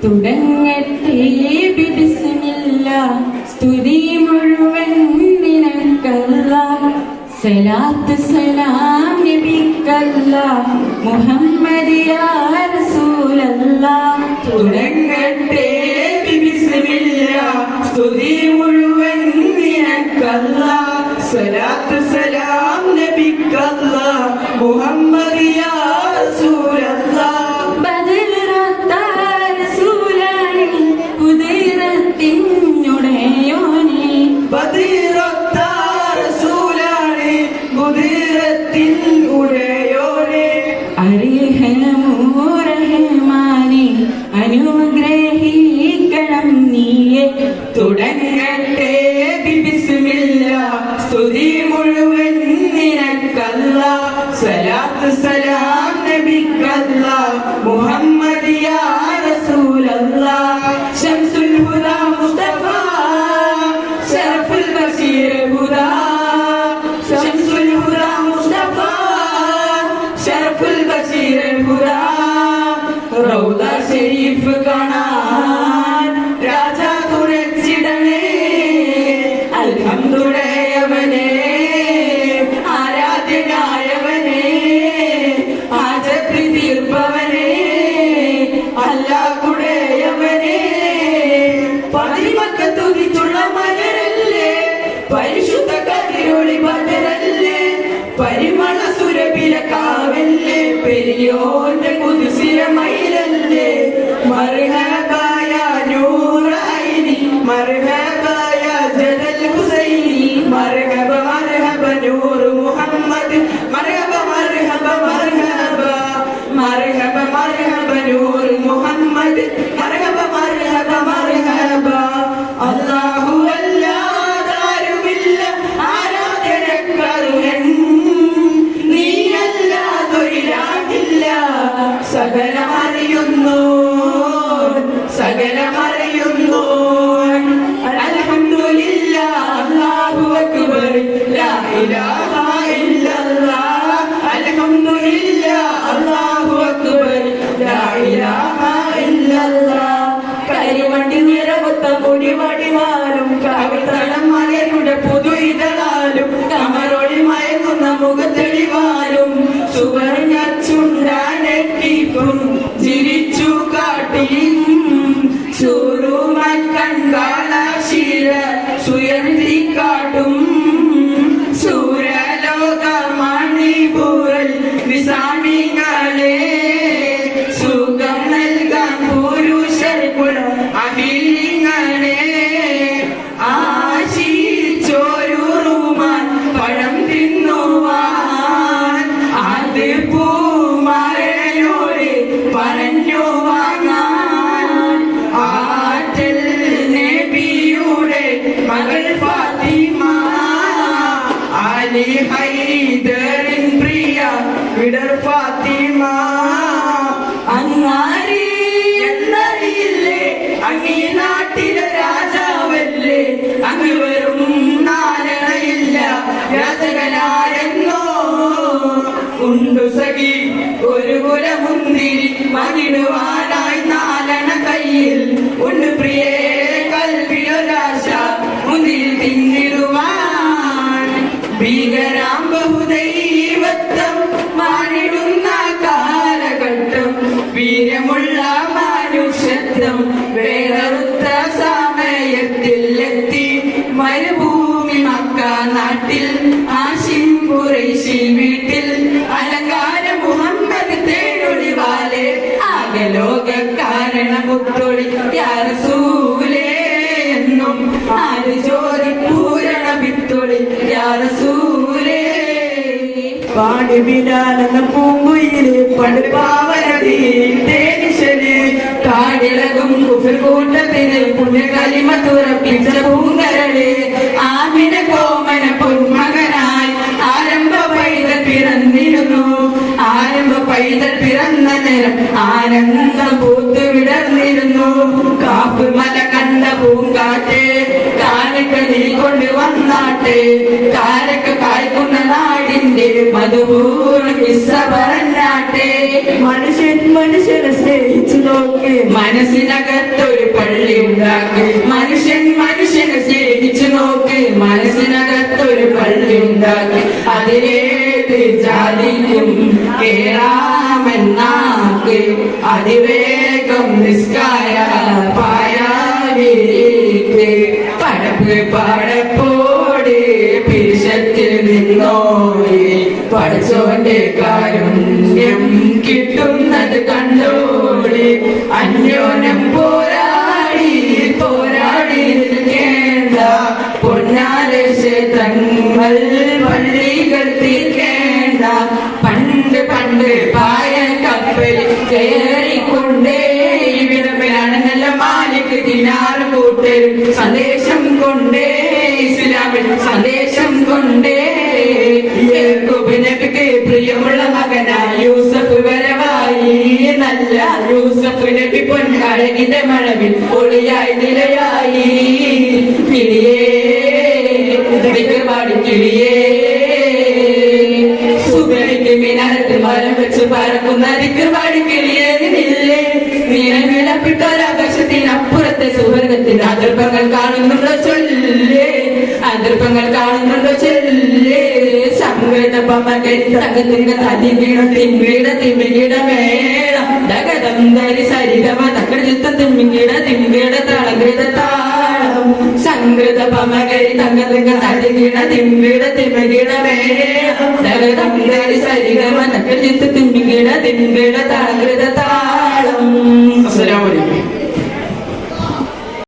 തുടങ്ങട്ടെ ബിസ്മില്ലാഹ്, സ്തുതി മുഴുവൻ നിനക്കല്ലാഹ്. സലാത്ത് സലാം നബിക്കല്ലാഹ്, മുഹമ്മദ് യാ റസൂലല്ലാഹ്. തുടങ്ങട്ടെ ബിസ്മില്ലാഹ്, സ്തുതി മുഴുവൻ നിനക്കല്ലാഹ്. സലാത്ത് സലാം നബിക്കല്ലാഹ്, മുഹമ്മദ് യാ റസൂലല്ലാഹ്. അനുഗ്രഹിക്കണം നീയെ. തുടങ്ങട്ടെ ബിസ്മില്ലാഹ്, സ്തുതി മുഴുവൻ നിനക്കല്ലാഹ്. സലാത്ത് സലാം നബിക്കല്ലാഹ്, മുഹമ്മദ് യാ റസൂലല്ലാഹ്. ശംസുൽ ഹുദാ മുസ്തഫ, ശറഫുൽ ബശീർ ഹുദാ. ശംസുൽ ഹുദാ മുസ്തഫ, ശറഫുൽ ബശീർ ഹുദാ. റൗദ ശരീഫ് കാണാൻ രാജാ തുണച്ചിടണേ. അൽഹംദുലില്ലാഹവനെ, ആരാധ്യനായവനെ, ആജത്ത് തീർപ്പവനെ, അല്ലാഹുടേയവനെ. പതിമക്ക തുതിച്ചുള്ള മലരല്ലേ, പരിശുദ്ധ കതിരൊളി ബദറല്ലേ, പരിമള സുരഭില കാവല്ലേ, പെരിയോന്റെ കുതിസില മയിലല്ലേ. മർഹബാ യാ നൂറ ഐനി, മർഹബാ യാ ജദൽ ഹുസൈനി, മർഹബ മർഹബ നൂർ മുഹമ്മദ്, മർഹബ മർഹബ മർഹബ, മർഹബ മർഹബ നൂർ മുഹമ്മദ്, മർഹബ മർഹബ മർഹബ. അല്ലാഹു അല്ലാതാരുമില്ല ആരാധനക്കർഹൻ, നീയല്ലാതൊരിലാഹില്ല. സകലമറിയുന്നു സകലമറിയുന്നു. അൽഹംദുലില്ലാഹ്, അല്ലാഹു അക്ബർ, ലാ ഇലാഹ ഇല്ലല്ലാഹ്. അൽഹംദുലില്ലാഹ്, അല്ലാഹു അക്ബർ, ലാ ഇലാഹ ഇല്ലല്ലാഹ്. കരിവണ്ടി നിറവത്ത മുടിവടിവാലും, കവിതളം മലരുടെ പുതു ഇതളാലും, കമറൊളി മയങ്ങുന്ന മുഖത്തെളിവാലും, സുവർണ്ണ ചുണ്ടാനെട്ടിപ്പും ചിരിച്ചു കാട്ടിയും, സുറുമക്കൺകാളശീല സുയർത്തി കാട്ടും, സൂര്യലോക മണിപൂരൽ വിസാമികളെ, സുഖം നൽകാൻ പുരുഷർക്കുള്ള അഹിലിങ്ങളെ. ആശിച്ചൊരു റുമാൻ പഴം തിന്നുവാൻ, അത് പൂമരയോട് പറഞ്ഞു വാങ്ങാൻ. ആറ്റൽ നബിയുടെ മകൾ ഫാത്തിമ, അലി ഹൈദറിൻ പ്രിയ വിടർ ഫാത്തിമ. അങ്ങാരി എന്നറിയില്ലേ, അങ്ങീ നാട്ടിലെ രാജാവല്ലേ, അങ്ങ് വെറും നാരണയില്ല രാജകനാരെന്നോ. ഉണ്ടു സഖി ഒരു കുലമുന്തിരി, മകിടുവാനായി നാലണ കയ്യിൽ. ഉണ്ട് പ്രിയേ കൽവിയൊരാശ, മുന്തിരി തിന്നിടുവാൻ. ഭീകരാം ബഹുദൈവത്വം മാനിടുന്ന കാലഘട്ടം, വീര്യമുള്ള മനുഷ്യത്വം വേററുത്ത സമയത്തിൽ എത്തി. മരുഭൂമി മക്ക നാട്ടിൽ, ഹാഷിം ഖുറൈശി വീട്ടിൽ, അലങ്കാര മുഹമ്മദ് തേടൊളിവാലെ, ആകെ ലോക കാരണ മുത്തൊളി യാ റസൂലേ എന്നും ആര് ചോദി പൂരണ വിത്തൊളി യാ റസൂലേ. പാടി ബിലാലെന്ന പൂങ്കുയില് പടുപാവനീശല്, കാടിളകും കുഫിർ കൂട്ടത്തിന് പുണ്യകലിമ തുറപ്പിച്ച പൂങ്കരള്. ആമിന കോമന പൊന്മകനായി ആരംഭ പൈതൽ പിറന്നിരുന്നു. ആരംഭ പൈതൽ പിറന്ന നേരം ആനന്ദം പൂത്തു വിടർന്നിരുന്നു. കാപ്പ് മല കണ്ട പൂങ്കാറ്റ് കാനക്കനി കൊണ്ട് വന്നാട്ടെ, കാരക്ക കായ്ക്കുന്ന നാടിന്റെ മധുപൂർണ്ണ കിസ്സ പറഞ്ഞാട്ടെ. മനുഷ്യൻ മനുഷ്യനെ സ്നേഹിച്ചു നോക്ക് മനസ്സിനകത്തൊരു പള്ളി ഉണ്ടാക്കി മനുഷ്യനെ സ്നേഹിച്ചു നോക്ക് മനസ്സിനകത്തൊരു പള്ളി ഉണ്ടാക്കി അതിലേത് ജാതിക്കും കേറാമെന്നാക്ക് അതിവേഗം നിസ്കാര പായാവിരിക്ക് പടപ്പോട് പിരിശത്തിൽ നിന്നോടി പഠിച്ചോന്റെ കാരുണ്യം കിട്ടുന്നത് കണ്ടോടി അന്യോന്യം പോരാടി നിൽക്കേണ്ട പൊന്നാര ക്ഷേത്രങ്ങൾ പള്ളികൾ തീർക്കേണ്ട പണ്ട് പായ കപ്പലിൽ കയറിക്കൊണ്ടേ വിടമിലാണ് നല്ല മാലിക് ദിനാറ് കൂട്ടരും സന്ദേശം കൊണ്ടേ ഇസ്ലാമിൽ സന്ദേശം കൊണ്ടേ യാക്കൂബ് നബിക്ക് പ്രിയമുള്ള മകനായി യൂസഫ് വരവായി നല്ല യൂസഫ് നബി പൊൻകഴകിന്റെ മഴവിൽ ഒളിയായി നിലയായി കിളിയേ ദിക്ർപാടി കിളിയേ സുബഹിക്ക് മിനാരത്തിൽ മരം വെച്ച് പറക്കുന്ന ദിക്ർപാടി കിളിയേ നിന്നില്ലേ നീലവിളപ്പിട്ടൊരാകാശത്തിനപ്പുറത്തെ സുവർഗത്തിന്റെ അതിർപ്പങ്ങൾ കാണുന്നുണ്ടോ ചൊല്ലേ അതിർപ്പങ്ങൾ കാണുന്നുണ്ടോ ചൊല്ലേ സംഗീത പമകരി തകതിങ്ക തതികിട തിമ്മിട തിമ്മികിട മേളം ദഗദം ദരി സരിഗമ തക്കടിത്ത തിമ്മികിട താളകൃത താളം സംഗീത പമകരി തകതിങ്ക തതികിട തിമ്മിട മേളം ദഗദം ദരി സരിഗമ തക്കടിത്ത തിമ്മികിട താളകൃത താളം. അസ്സലാമു അലൈക്കും.